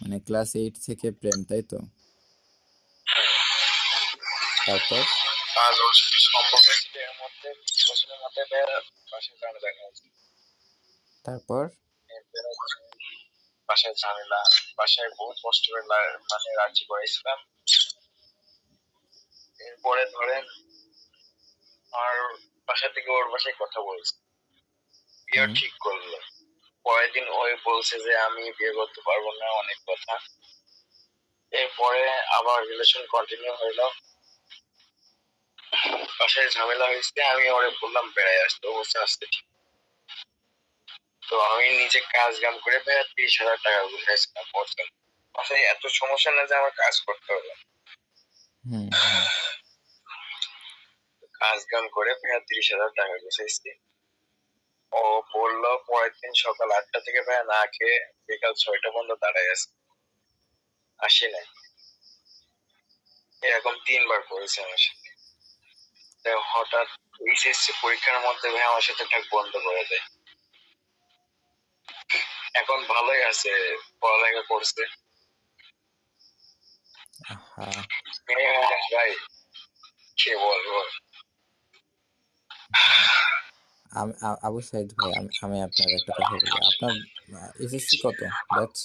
মানে ক্লাস 8 থেকে প্রেম, তাই তো? তারপর? আর ওর সম্পর্ক ছিল এর মধ্যে 20 বছরের মধ্যে বাসায় ঝামেলা দেখা হয়েছে। তারপর? এরপরে বাসায় ঝামেলা, বাসায় বহুত কষ্ট করে মানে রাজি করাইছিলাম। এরপরে ধরেন আর বাসা থেকে ওর বাসায় কথা বলছে, বিয়ে ঠিক করলো। পরের দিন ওই বলছে যে আমি বিয়ে করতে পারবো না, অনেক কথা। এরপরে আবার রিলেশন কন্টিনিউ হইলো, বাসায় ঝামেলা হয়েছে। আমি ওরে বললাম বেড়াই আসতে, ও বলছে আসতে ঠিক। তো আমি নিজে কাজ কাম করে 30,000 টাকা গুছাইছিলাম বছর। বাসায় এত সমস্যা না যে আমার কাজ করতে হবে, কাজ কাম করে 30,000 টাকা গুছাইছি। ও বললো পরের দিন সকাল 8টা থেকে না খেয়ে বিকাল 6টা পর্যন্ত দাঁড়ায় আছে, আসি নাই। এরকম 3বার করেছে আমার সাথে। হঠাৎ এইচএসসি পরীক্ষার মধ্যে আমার সাথে ঠাক বন্ধ করে দেয়। এখন ভালোই আছে, পড়ালেখা করছে। ভাই কি বলবো। আবু সাইদ ভাই, আমি আপনার একটা কথা বলি। আপনার এসএসসি কত ব্যাচ?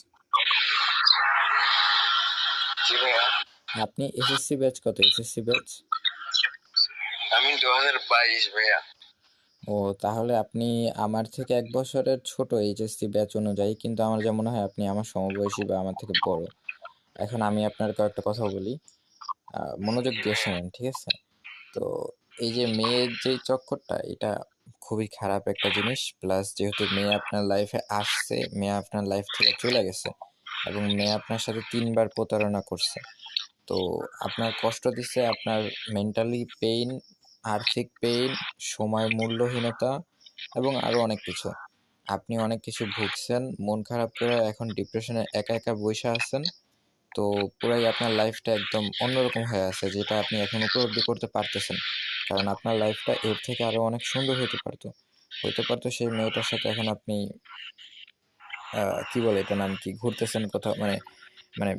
আপনি এসএসসি ব্যাচ কত? এসএসসি ব্যাচ আমি 2022 ভাইয়া। ও, তাহলে আপনি আমার থেকে 1 বছরের ছোট এইচএসসি ব্যাচ অনুযায়ী, কিন্তু আমার যা মনে হয় আপনি আমার সমবয়সী বা আমার থেকে বড়। এখন আমি আপনার কয়েকটা কথা বলি, মনোযোগ দিয়ে শোনেন, ঠিক আছে? তো এই যে মেয়ের যে চক্করটা, এটা খুবই খারাপ একটা জিনিস। প্লাস যেহেতু মেয়ে আপনার লাইফে আসছে, মেয়ে আপনার লাইফ থেকে চলে গেছে, এবং মেয়ে আপনার সাথে 3বার প্রতারণা করছে। তো আপনার কষ্ট দিচ্ছে, আপনার মেন্টালি পেইন, আর্থিক পেইন, সময় মূল্যহীনতা, এবং আরো অনেক কিছু। আপনি অনেক কিছু ভুগছেন, মন খারাপ করে এখন ডিপ্রেশনে একা একা বসে আছেন। তো পুরাই আপনার লাইফটা একদম অন্যরকম হয়ে আছে, যেটা আপনি এখন উপলব্ধি করতে পারতেছেন। কারণ আপনার লাইফটা এর থেকে আরো অনেক সুন্দর হইতে পারতো সেই মেয়েটার সাথে। এখন আপনি কি বলে এটা, নাম কি, ঘুরতেছেন কোথাও, মানে মানে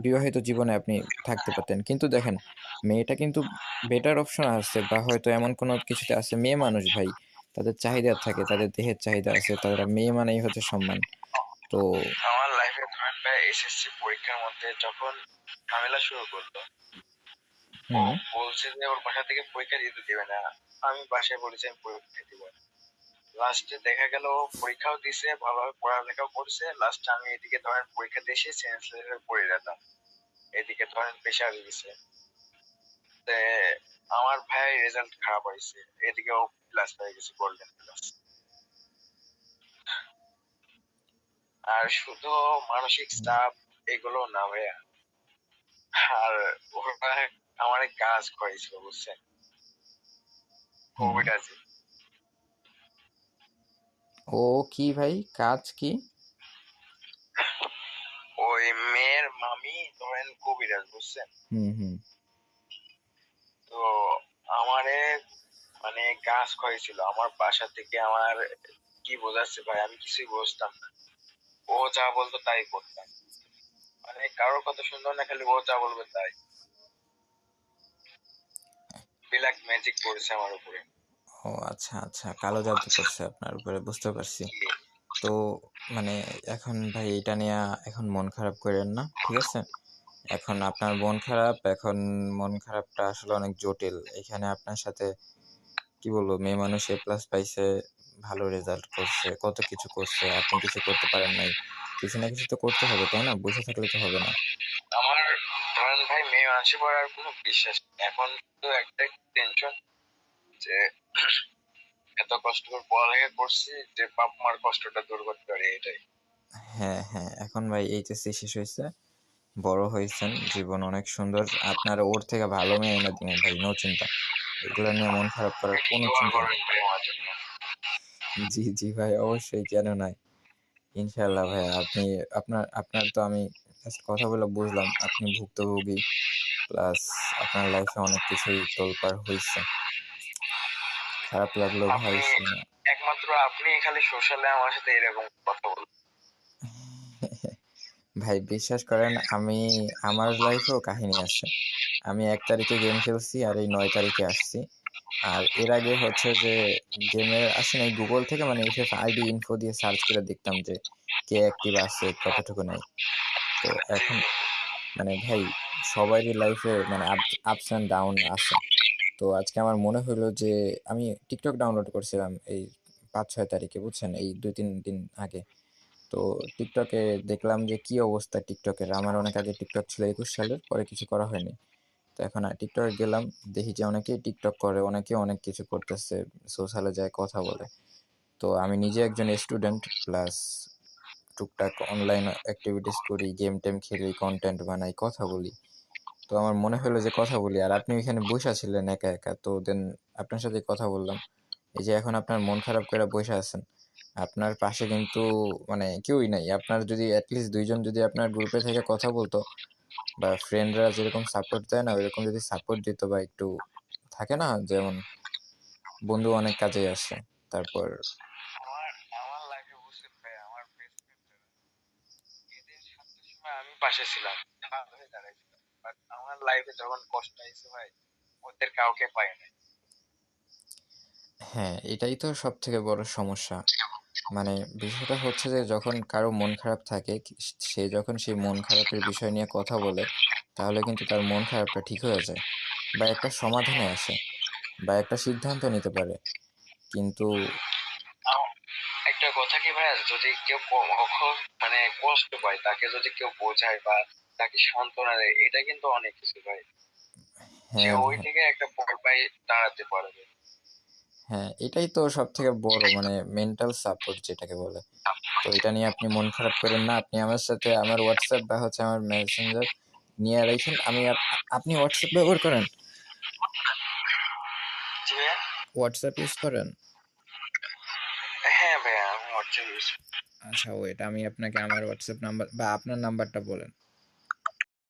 বিবাহিত জীবনে আপনি থাকতে পারতেন। কিন্তু দেখেন, মেয়েটা কিন্তু বেটার অপশন আছে, বা হয়তো এমন কোনো কিছুতে আছে। মেয়ে মানুষ ভাই, তাদের চাহিদা থাকে, তাদের দেহের চাহিদা আছে, তারা মেয়ে মানেই হচ্ছে সম্মান। তো আমার লাইফে ধরেন ভাই এসএসসি পরীক্ষার মধ্যে যখন ঝামেলা শুরু করলো, ও বলছে যে ওর বাসা থেকে পরীক্ষা দিতে দিবে না। আমি বাসায় বলেছি আমি পরীক্ষা দিব। লাস্টে দেখা গেল ও পরীক্ষাও দিছে, ভালোভাবে পড়ালেখাও করছে। লাস্টে আমি এদিকে ধরেন পরীক্ষা দিয়ে এসে সেন্সলেসে পড়ে যেতাম, এদিকে ধরেন প্রেশার দিছে। আমার ভাই রেজাল্ট খারাপ হয়েছে, এদিকে ও প্লাস পেয়ে গেছে, গোল্ডেন প্লাস। আর শুধু মানসিক চাপ এগুলো না ভাইয়া, আর ওরা আমার কাজ করেছিল বুঝছেন, কোভিড আছে। ও কি ভাই, কাজ কি? ওই মেয়ের মামি ধরেন কবিরাজ বুঝছেন। তো আমারে মানে গাছ খাইছিল আমার বাসা থেকে। আমার কি বোঝাচ্ছে ভাই, আমি কিছুই বুঝতাম না। ও যা বলতো তাই করতাম, মানে কারোর কথা শুনতো না, খালি ও যা বলবে তাই। ব্ল্যাক ম্যাজিক করেছে আমার উপরে। ও আচ্ছা আচ্ছা, কালো জাদু করছে আপনার উপরে, বুঝতে পারছি। তো মানে এখন ভাই এটা নিয়ে এখন মন খারাপ করেন না, ঠিক আছে? এখন আপনার মন খারাপটা আসলে অনেক জটিল। এখানে আপনার সাথে কি বলবো, মেয়ে মানুষ A+ পাইছে, ভালো রেজাল্ট করছে, কত কিছু করছে, আপনি কিছু করতে পারেন নাই। কিছু না কিছু তো করতে হবে, তাই না? বসে থাকলে তো হবে না। আমার ধরেন ভাই মেয়ে মানুষের পর আর কোনো বিশ্বাস নেই। এখন তো একটাই টেনশন যে এত কষ্ট করে পড়ালেখা করছি, যে বাপ মার কষ্টটা দূর করতে পারি, এটাই। হ্যাঁ হ্যাঁ, এখন ভাই এইচএসসি শেষ হয়েছে, বড় হয়েছেন, জীবন অনেক সুন্দর। আপনার ওর থেকে ভালো মেয়ে এনে দিব ভাই, নো চিন্তা। এগুলো নিয়ে মন খারাপ করার কোনো দোয়া চিন্তা নেই। করবেন ভাই আমার জন্য। জি জি ভাই, অবশ্যই, কেন নয়। ইনশাল্লাহ ভাই, আপনি আপনার তো আমি জাস্ট কথা বলে বুঝলাম আপনি ভুক্তভোগী, প্লাস আপনার লাইফে অনেক কিছুই তোলপাড় হয়েছে। খারাপ লাগলো ভাই আপনি শুনে। একমাত্র আপনি খালি সোশ্যালে আমার সাথে এরকম কথা বলবেন। ভাই বিশ্বাস করেন, আমার লাইফেও কাহিনী আছে। আমি 1 তারিখে গেম খেলছি আর এই 9 তারিখে আসছি। আর এর আগে হচ্ছে যে গেমের আসেন এই গুগল থেকে মানে এফএফ আইডি ইনফো দিয়ে সার্চ করে দেখতাম যে কে অ্যাক্টিভ আছে কতটুকু নাই। তো জি এখন মানে ভাই সবারই লাইফে মানে আপস অ্যান্ড ডাউন আছে। তো আজকে আমার মনে হলো যে আমি টিকটক ডাউনলোড করছিলাম এই 5-6 তারিখে, বুঝছেন, এই 2-3 দিন আগে। তো টিকটকে দেখলাম যে কি অবস্থা টিকটকের। আমার অনেক আগে টিকটক ছিল 21 সালের, পরে কিছু করা হয়নি। তো এখন টিকটকে গেলাম, দেখি যে অনেকেই টিকটক করে, অনেকে অনেক কিছু করতেছে, সোশ্যালে যায় কথা বলে। তো আমি নিজে একজন স্টুডেন্ট, প্লাস টুকটাক অনলাইন অ্যাক্টিভিটিস করি, গেম টেম খেলি, কন্টেন্ট বানাই, কথা বলি। তো আমার মনে হলো যে কথা বলি, আর আপনি ওইখানে বসে ছিলেন একা একা, তো দেন আপনার সাথে কথা বললাম। এই যে এখন আপনার মন খারাপ করে বসে আছেন, আপনার পাশে কিন্তু মানে কেউই নাই। আপনার যদি অ্যাটলিস্ট 2জন যদি আপনার গ্রুপে থেকে কথা বলতো, বা ফ্রেন্ডরা যেরকম সাপোর্ট দেয় না ওইরকম যদি সাপোর্ট দিত, বা একটু থাকে না যেমন বন্ধু অনেক কাজে আসে। তারপর আমার আমার লাইফে বুঝছেন ভাই, আমার বেস্ট ফ্রেন্ড এদের সাথে সময় আমি পাশে ছিলাম, ঢাল হয়ে দাঁড়াইছিলাম, বাট আমার লাইফে যখন কষ্ট আইছে ভাই, ওদের কাউকে পাই নাই। হ্যাঁ, এটাই তো সব থেকে বড় সমস্যা। মানে বিষয়টা হচ্ছে যে যখন কারো মন খারাপ থাকে, সে যখন সেই মন খারাপের বিষয় নিয়ে কথা বলে, তাহলে কিন্তু তার মন খারাপটা ঠিক হয়ে যায়, বা একটা সমাধানে আসে, বা একটা সিদ্ধান্ত নিতে পারে। কিন্তু একটা কথা কি ভাই, যদি কেউ মানে কষ্ট পায়, তাকে যদি কেউ বোঝায় বা তাকে সান্ত্বনা দেয়, এটা কিন্তু অনেক কিছু ভাই। সে হ্যাঁ ওই ভাই, থেকে একটা পর পায়ে দাঁড়াতে পারবে। হ্যাঁ এটাই তো সব থেকে বড় মানে মেন্টাল সাপোর্ট যেটাকে বলে। তো এটা নিয়ে আপনি মন খারাপ করেন না, আপনি আমার সাথে আমার হোয়াটসঅ্যাপ বা হচ্ছে আমার মেসেঞ্জার নিয়ে রাখেন। আপনি হোয়াটসঅ্যাপ ব্যবহার করেন? জি ভাইয়া। হোয়াটসঅ্যাপ ইউজ করেন? হ্যাঁ ভাইয়া, আমি হোয়াটসঅ্যাপ ইউজ। আচ্ছা ওয়েট, আমি আপনাকে আমার হোয়াটসঅ্যাপ নাম্বার বা আপনার নাম্বারটা বলেন।